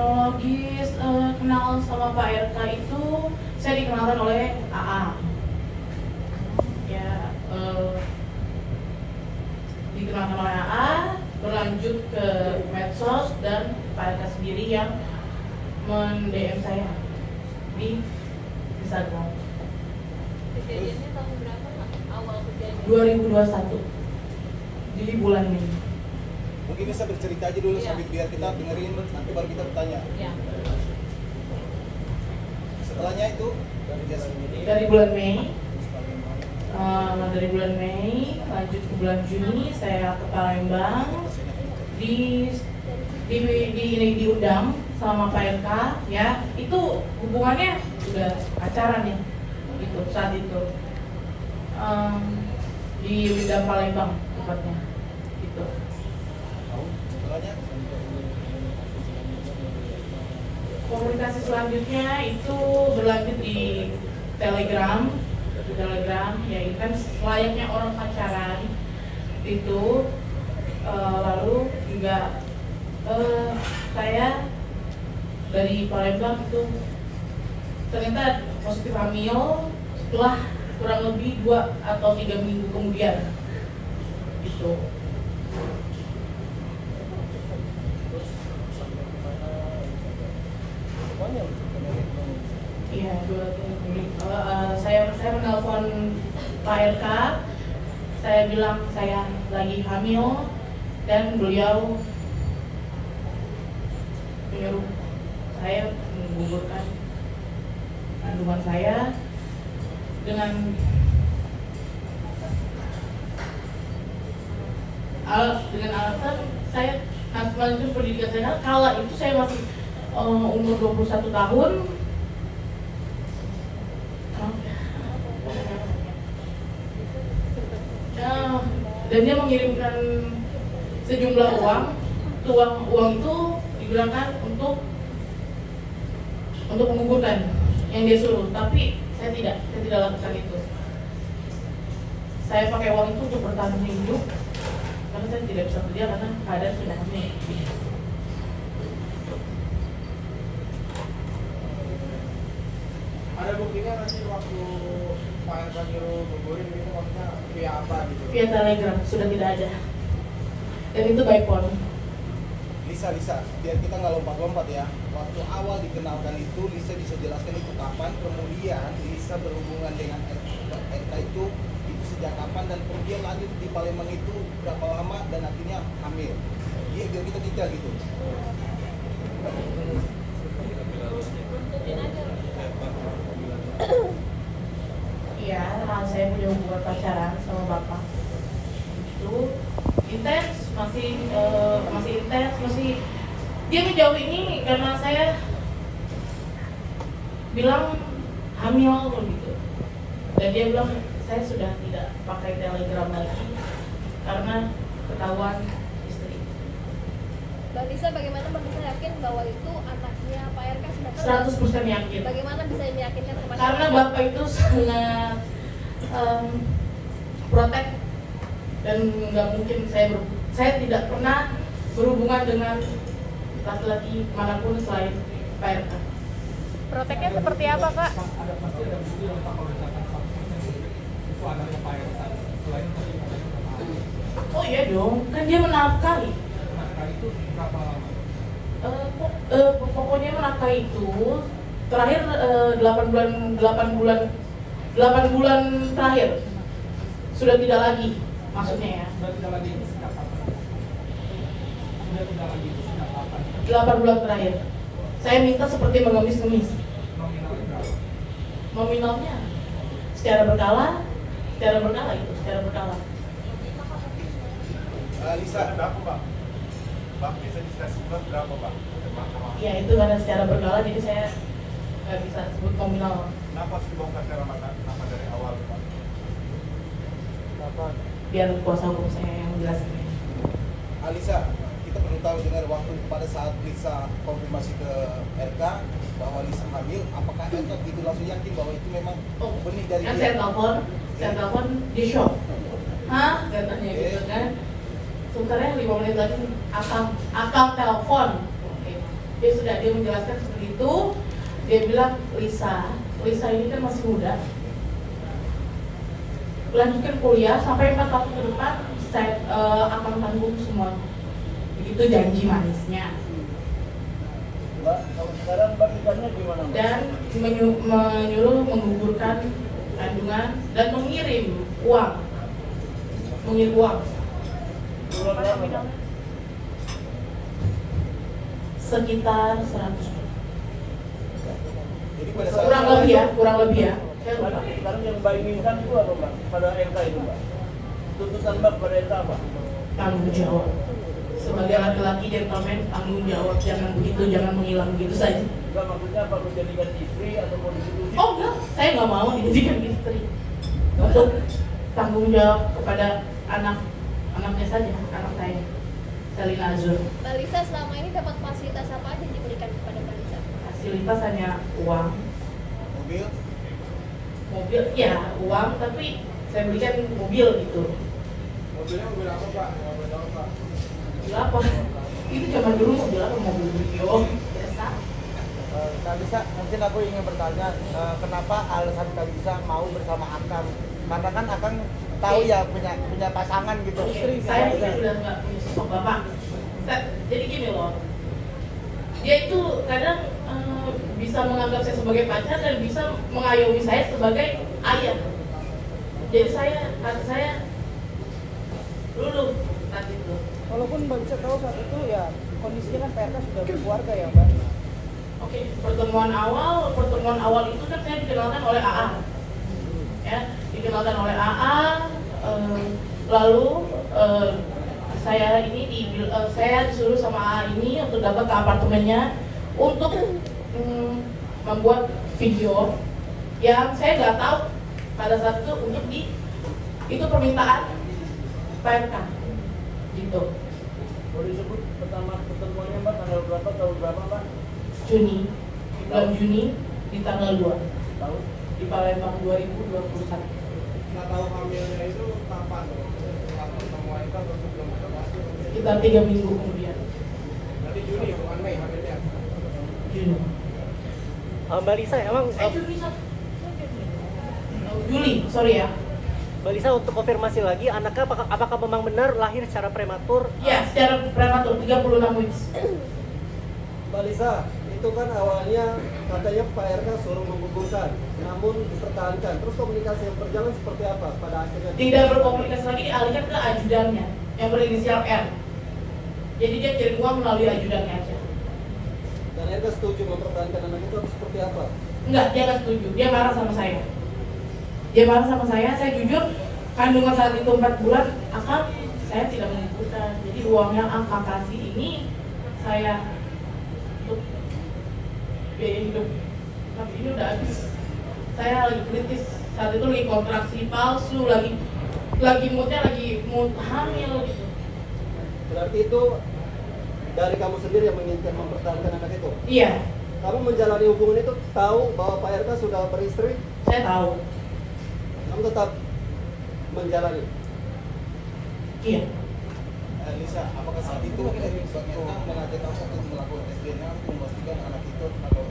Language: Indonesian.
kronologis kenal sama Pak RK itu saya dikenalkan oleh AA. Ya, dikenalkan oleh AA, berlanjut ke medsos dan Pak RK sendiri yang men-DM saya di Instagram. Kejadiannya tahun berapa Pak? Awal kejadian? 2021 di bulan Mei. Mungkin bisa bercerita aja dulu Iya. sambil biar kita dengerin, nanti baru kita bertanya. Ya. Setelahnya itu Dari bulan Mei, dari bulan Mei lanjut ke bulan Juni saya ke Palembang, diundang sama Pak RK, ya itu hubungannya udah pacaran ya gitu saat itu, di Windam Palembang tempatnya gitu. setelahnya Komunikasi selanjutnya itu berlanjut di Telegram ya intens layaknya orang pacaran itu. Lalu juga saya dari Palembang itu ternyata positif hamil setelah kurang lebih 2 atau 3 minggu kemudian gitu. Iya, 2-3 minggu. Saya menelpon Pak RK, saya bilang saya lagi hamil dan beliau menyuruh saya menggugurkan kandungan saya dengan alasan saya harus melanjutkan pendidikan saya. Kala itu saya masih umur 21 tahun. Dan dia mengirimkan sejumlah uang. Uang itu digunakan untuk menggugurkan yang dia suruh, tapi saya tidak lakukan itu. Saya pakai uang itu untuk bertahan hidup karena saya tidak bisa kerja karena keadaan sudah hamil. Ada buktinya nanti waktu Pak RK nyuruh gugurin gitu maksudnya via apa gitu? Via Telegram sudah tidak ada, dan itu by phone. Lisa, biar kita nggak lompat-lompat ya. Waktu awal dikenalkan itu, Lisa bisa jelaskan itu kapan, kemudian Lisa berhubungan dengan RK itu sejak kapan, dan kemudian lanjut di Palembang itu berapa lama dan akhirnya hamil. Iya, biar kita detail gitu. Tuntutin aja. Iya, saya punya hubungan pacaran sama bapak. Itu intens, masih intens, dia menjauh ini karena saya bilang hamil begitu. Dan dia bilang saya sudah tidak pakai Telegram lagi karena ketahuan istri. Mbak Lisa, bagaimana Mbak Lisa yakin bahwa itu anaknya Pak RK? Sedangkan 100% yakin. bagaimana bisa meyakinkan ke masyarakat? Karena bapak itu sangat protek dan nggak mungkin saya tidak pernah berhubungan dengan laki-laki manapun selain Pak RK. Proteknya seperti apa, Pak? Ada pasti ada bukti yang Pak kalau misalkan itu anaknya Pak RK selain Oh iya dong, kan dia menafkahi. menafkahi itu berapa lama? Pokoknya menafkahi itu terakhir 8 bulan terakhir sudah tidak lagi, maksudnya ya. Sudah tidak lagi itu sejak kapan? Sudah tidak lagi itu sejak kapan? 8 bulan terakhir. Saya minta seperti mengemis-ngemis. Nominal berapa? Nominalnya secara berkala itu, secara berkala. Lisa, Berapa Pak? Pak bisa dikasih berapa Pak? Ya itu karena secara berkala jadi saya nggak bisa sebut nominal. Kenapa harus dibongkar secara nama dari awal Pak? Kenapa? Biar kuasa hukum saya yang menjelaskan. Alisa, kita perlu tahu dengar waktu pada saat Lisa konfirmasi ke RK bahwa Lisa hamil, apakah RK itu langsung yakin bahwa itu memang benih dari Kan dia? saya telepon di shock. Hah? Katanya gitu kan. Sebenarnya 5 menit lagi akang telepon. Oke. dia menjelaskan seperti itu. Dia bilang, Lisa ini kan masih muda, lanjutkan kuliah sampai 4 tahun ke depan saya akan tanggung semuanya. Begitu janji manisnya. Mbak, kalau sekarang Mbak ikannya gimana Mbak? Dan menyuruh menggugurkan kandungan dan mengirim uang. Turun berapa Mbak? Sekitar 100. Jadi pada saat kurang lebih ya. Saya lupa. Sekarang yang Mbak inginkan itu apa Mbak? Pada MK itu Mbak? Tuntutan Mbak pada MK apa? Tanggung jawab. Sebagai laki-laki gentleman, tanggung jawab, jangan begitu, jangan menghilang begitu saja. Enggak, maksudnya apa? Menjadikan istri atau mau disetujui? Oh enggak, saya nggak mau dijadikan istri. Untuk tanggung jawab kepada anaknya saja, anak saya, Selina Azur. Mbak Lisa selama ini dapat fasilitas apa aja yang diberikan kepada Mbak Lisa? Fasilitas hanya uang, mobil, ya uang, tapi saya belikan mobil gitu. Mobilnya mobil apa Pak? Mobil apa Pak? Mobil apa? Itu zaman dulu mobil apa? Mobil Brio biasa. Kak Lisa, mungkin aku ingin bertanya, kenapa alasan Kak Lisa mau bersama Akang? Karena kan Akang tahu ya punya pasangan gitu. Oke, saya sudah nggak punya sosok bapak. Jadi gini loh, dia itu kadang bisa menganggap saya sebagai pacar dan bisa mengayomi saya sebagai ayah. Jadi kata saya luluh saat itu. Walaupun Mbak bisa tahu saat itu ya kondisinya kan PRK sudah berkeluarga ya Mbak. Oke, pertemuan awal itu kan saya dikenalkan oleh AA, ya, dikenalkan oleh AA. Lalu saya disuruh sama AA ini untuk datang ke apartemennya untuk membuat video yang saya nggak tahu pada saat itu itu permintaan PRK gitu. Boleh disebut pertama pertemuannya Mbak tanggal berapa, tahun berapa Mbak? Bulan Juni di tanggal 2 Tahun? di Palembang 2021. Nggak tahu hamilnya itu kapan? Setelah pertemuan itu atau sebelum itu pasti? Sekitar 3 minggu kemudian. Berarti Juni bukan Mei hamilnya? Juni. Mbak Lisa emang Juli, sorry ya. Mbak Lisa untuk konfirmasi lagi anaknya apakah memang benar lahir secara prematur? Ya, secara prematur 36 weeks. Mbak Lisa, itu kan awalnya katanya Pak RK suruh menggugurkan, namun dipertahankan. Terus komunikasi yang berjalan seperti apa pada akhirnya? Tidak berkomunikasi lagi, dialihkan ke ajudannya yang berinisial R. Jadi dia kirim uang melalui ajudannya aja. Dan RK setuju mempertahankan anak itu atau seperti apa? Enggak, dia nggak setuju. Dia marah sama saya. Saya jujur, kandungan saat itu 4 bulan, saya tidak menggugurkan. Jadi uang yang Akang kasih ini saya untuk biaya hidup. Tapi ini udah habis. Saya lagi kritis. Saat itu lagi kontraksi palsu, lagi mood hamil gitu. Berarti itu dari kamu sendiri yang menginginkan mempertahankan anak itu? Iya, Kamu menjalani hubungan itu tahu bahwa Pak RK sudah beristri? saya tahu. Kamu tetap menjalani? Iya. Lisa, apakah saat itu ternyata mengajak kamu untuk melakukan tes DNA untuk memastikan anak